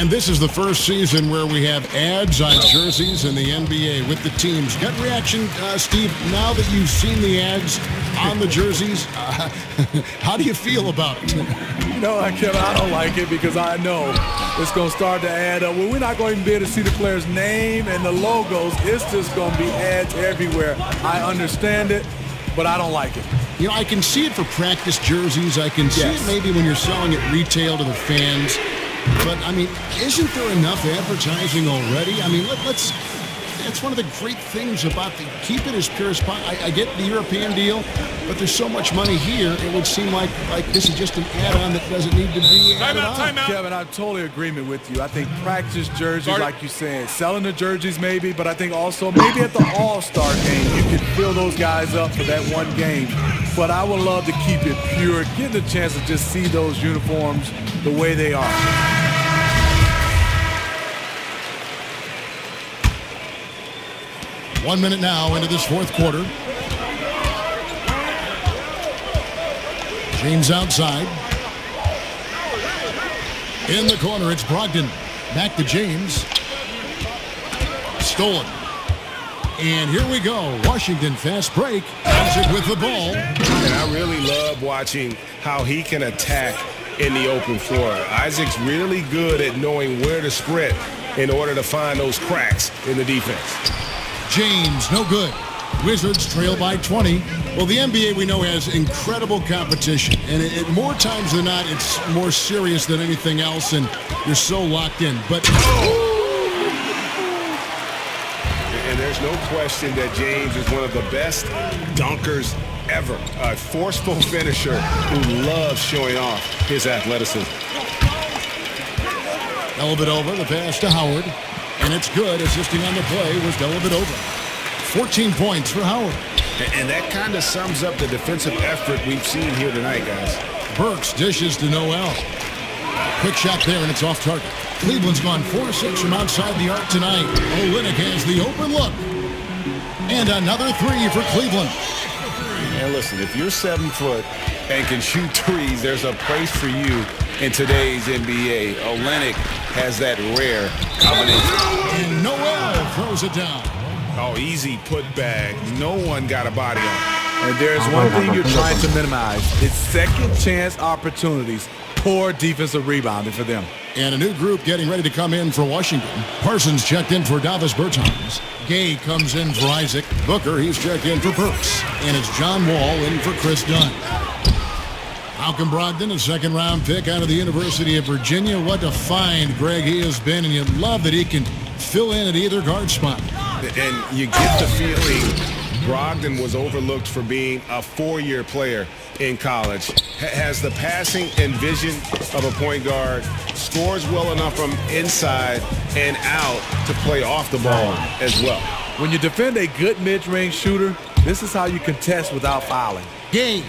And this is the first season where we have ads on jerseys in the NBA with the teams. Gut reaction, Steve, now that you've seen the ads on the jerseys, how do you feel about it? You know, Kevin, I don't like it because I know it's going to start to add up. Well, we're not going to be able to see the player's name and the logos. It's just going to be ads everywhere. I understand it, but I don't like it. You know, I can see it for practice jerseys. I can see it maybe when you're selling it retail to the fans. But, I mean, isn't there enough advertising already? I mean, that's one of the great things about keep it as pure as possible. I get the European deal, but there's so much money here, it would seem like this is just an add-on that doesn't need to be added on. Timeout. Kevin, I'm totally agreement with you. I think practice jerseys, like you said, selling the jerseys maybe, but I think also maybe at the All-Star game, you can fill those guys up for that one game. But I would love to keep it pure, getting a chance to just see those uniforms the way they are. One minute now into this fourth quarter. James outside. In the corner, it's Brogdon. Back to James. Stolen. And here we go. Washington fast break. Isaac with the ball. And I really love watching how he can attack in the open floor. Isaac's really good at knowing where to sprint in order to find those cracks in the defense. James, no good. Wizards trail by 20. Well, the NBA we know has incredible competition, and more times than not, it's more serious than anything else, and you're so locked in. But and there's no question that James is one of the best dunkers ever. A forceful finisher who loves showing off his athleticism. Dellavedova, the pass to Howard. And it's good. Assisting on the play was Dellavedova. 14 points for Howard. And that kind of sums up the defensive effort we've seen here tonight, guys. Burks dishes to Noel. Quick shot there, and it's off target. Cleveland's gone 4-6 from outside the arc tonight. Olynyk has the open look. And another three for Cleveland. And listen, if you're 7 foot and can shoot threes, there's a place for you in today's NBA. Olynyk has that rare combination. And Noel throws it down. Oh, easy putback. No one got a body on it. And there's one thing you're trying to minimize. It's second chance opportunities. Poor defensive rebounding for them. And a new group getting ready to come in for Washington. Parsons checked in for Davis Bertans. Gay comes in for Isaac. Booker, he's checked in for Burks. And it's John Wall in for Chris Dunn. Malcolm Brogdon, a second-round pick out of the University of Virginia. What a find, Greg, he has been, and you love that he can fill in at either guard spot. And you get the feeling Brogdon was overlooked for being a 4-year player in college. Has the passing and vision of a point guard, scores well enough from inside and out to play off the ball as well. When you defend a good mid-range shooter, this is how you contest without fouling. Game.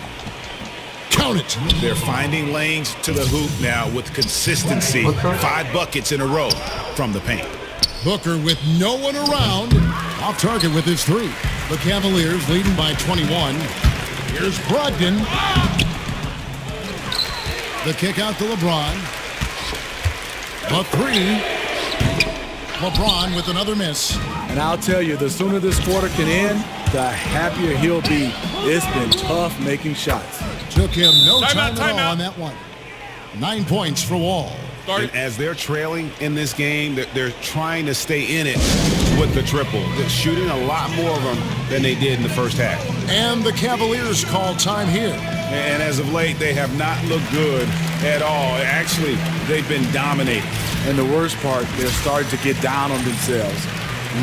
Count it. They're finding lanes to the hoop now with consistency. 5 buckets in a row from the paint. Booker with no one around. Off target with his 3. The Cavaliers leading by 21. Here's Brogdon. The kick out to LeBron. The 3. LeBron with another miss. And I'll tell you, the sooner this quarter can end, the happier he'll be. It's been tough making shots. Took him no time at all on that one. 9 points for Wall. And as they're trailing in this game, they're trying to stay in it with the triple. They're shooting a lot more of them than they did in the first half. And the Cavaliers call time here. And as of late, they have not looked good at all. Actually, they've been dominating. And the worst part, they're starting to get down on themselves.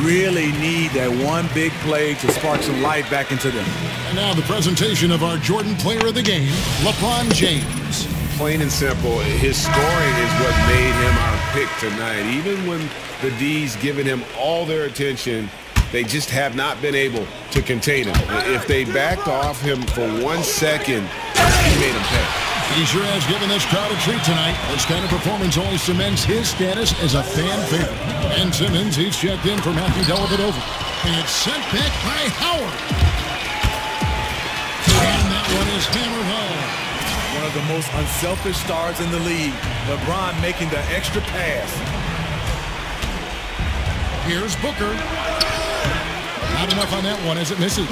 Really need that one big play to spark some life back into them. And now the presentation of our Jordan player of the game, LeBron James. Plain and simple, his scoring is what made him our pick tonight. Even when the D's giving him all their attention, they just have not been able to contain him. If they backed off him for 1 second, he made him pay. He sure has given this crowd a treat tonight. This kind of performance only cements his status as a fan favorite. And Simmons, he's checked in for Matthew Dellavedova. And it's sent back by Howard. And that one is hammered home. One of the most unselfish stars in the league. LeBron making the extra pass. Here's Booker. Not enough on that one as it misses.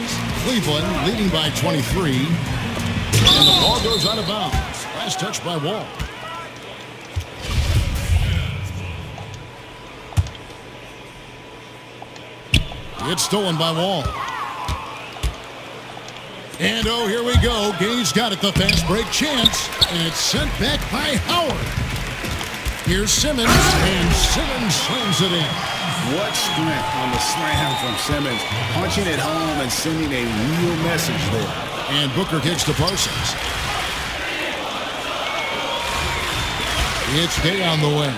Cleveland leading by 23. And the ball goes out of bounds. Last touch by Wall. It's stolen by Wall. And oh, here we go. Gay's got it, the fast break chance. And it's sent back by Howard. Here's Simmons, and Simmons slams it in. What strength on the slam from Simmons. Punching it home and sending a real message there. And Booker kicks to Parsons. It's Gay on the way.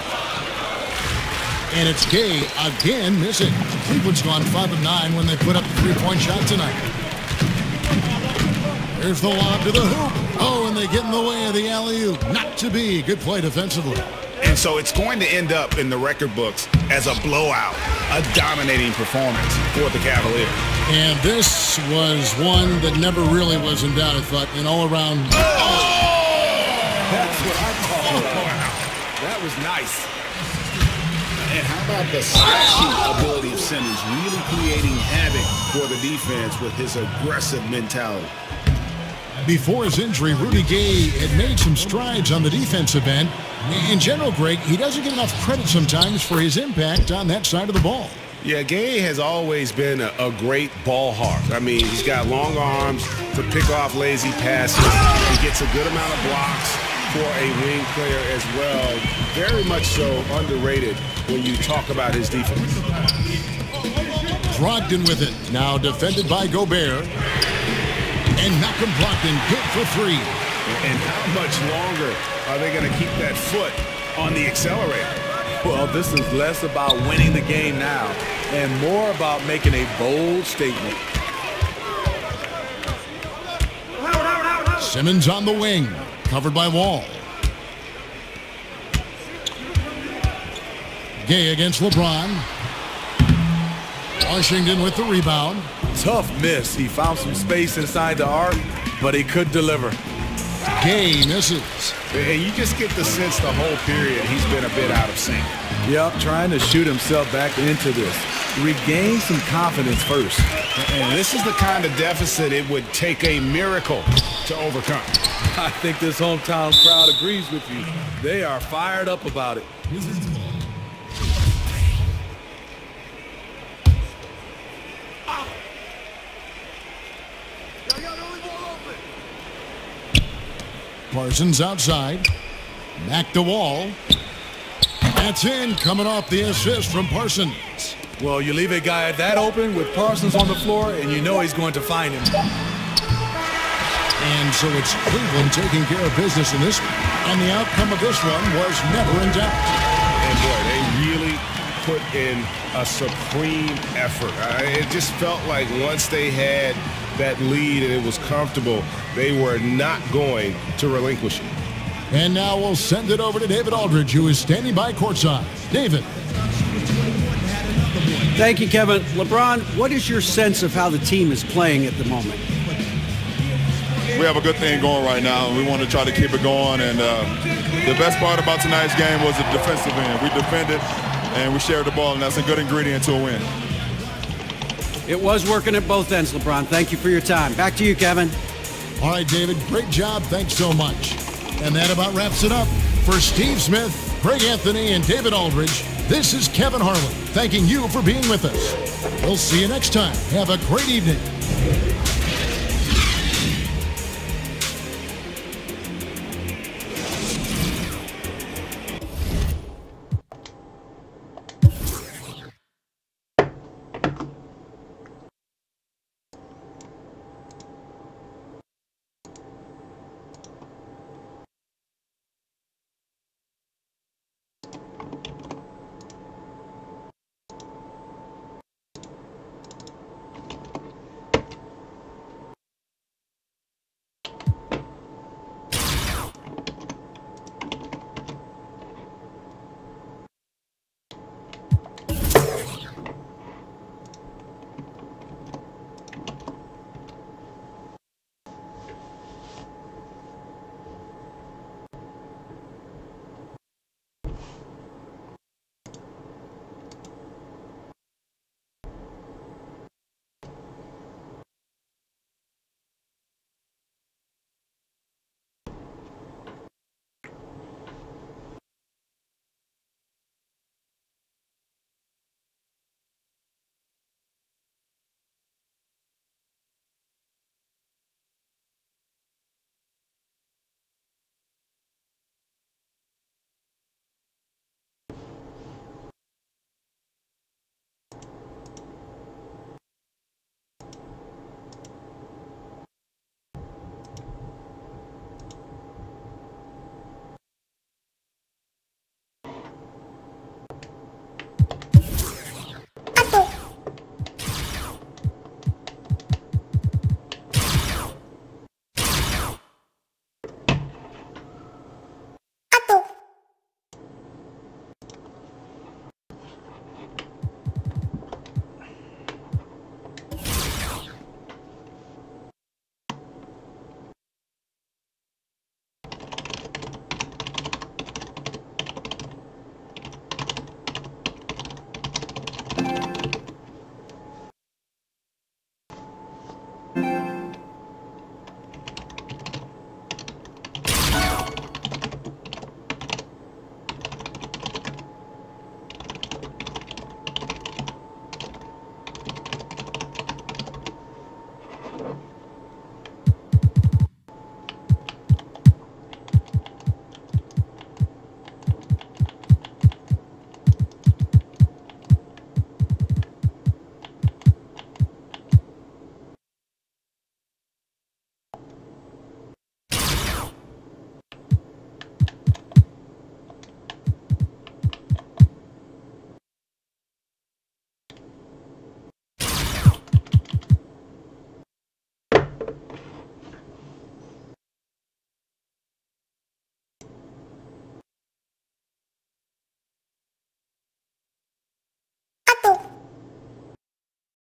And it's Gay again missing. Cleveland's gone 5 of 9 when they put up the three-point shot tonight. There's the lob to the hoop. Oh, and they get in the way of the alley-oop. Not to be. Good play defensively. And so it's going to end up in the record books as a blowout, a dominating performance for the Cavaliers. And this was one that never really was in doubt, I thought, an all-around. Oh! That's what I call it. That was nice. And how about the slashing ability of Simmons, really creating havoc for the defense with his aggressive mentality. Before his injury, Rudy Gay had made some strides on the defensive end. In general, Greg, he doesn't get enough credit sometimes for his impact on that side of the ball. Yeah, Gay has always been a great ball hawk. I mean, he's got long arms to pick off lazy passes. He gets a good amount of blocks for a wing player as well. Very much so underrated when you talk about his defense. Brogdon with it. Now defended by Gobert. And Malcolm Brogdon good for three. And how much longer are they going to keep that foot on the accelerator? Well, this is less about winning the game now and more about making a bold statement. Simmons on the wing, covered by Wall. Gay against LeBron. Washington with the rebound. Tough miss. He found some space inside the arc, but he could deliver. Gay misses. And you just get the sense the whole period he's been a bit out of sync. Yep, trying to shoot himself back into this. Regain some confidence first. And this is the kind of deficit it would take a miracle to overcome. I think this hometown crowd agrees with you. They are fired up about it. Parsons outside. Back to Wall. That's in, coming off the assist from Parsons. Well, you leave a guy that open with Parsons on the floor, and you know he's going to find him. And so it's Cleveland taking care of business in this one. And the outcome of this one was never in doubt. And boy, they really put in a supreme effort. It just felt like once they had that lead and it was comfortable, they were not going to relinquish it. And now we'll send it over to David Aldridge, who is standing by courtside. David. Thank you, Kevin. LeBron, what is your sense of how the team is playing at the moment? We have a good thing going right now, and we want to try to keep it going. And the best part about tonight's game was the defensive end. We defended, and we shared the ball, and that's a good ingredient to a win. It was working at both ends, LeBron. Thank you for your time. Back to you, Kevin. All right, David, great job. Thanks so much. And that about wraps it up. For Steve Smith, Greg Anthony, and David Aldridge, this is Kevin Harlan, thanking you for being with us. We'll see you next time. Have a great evening.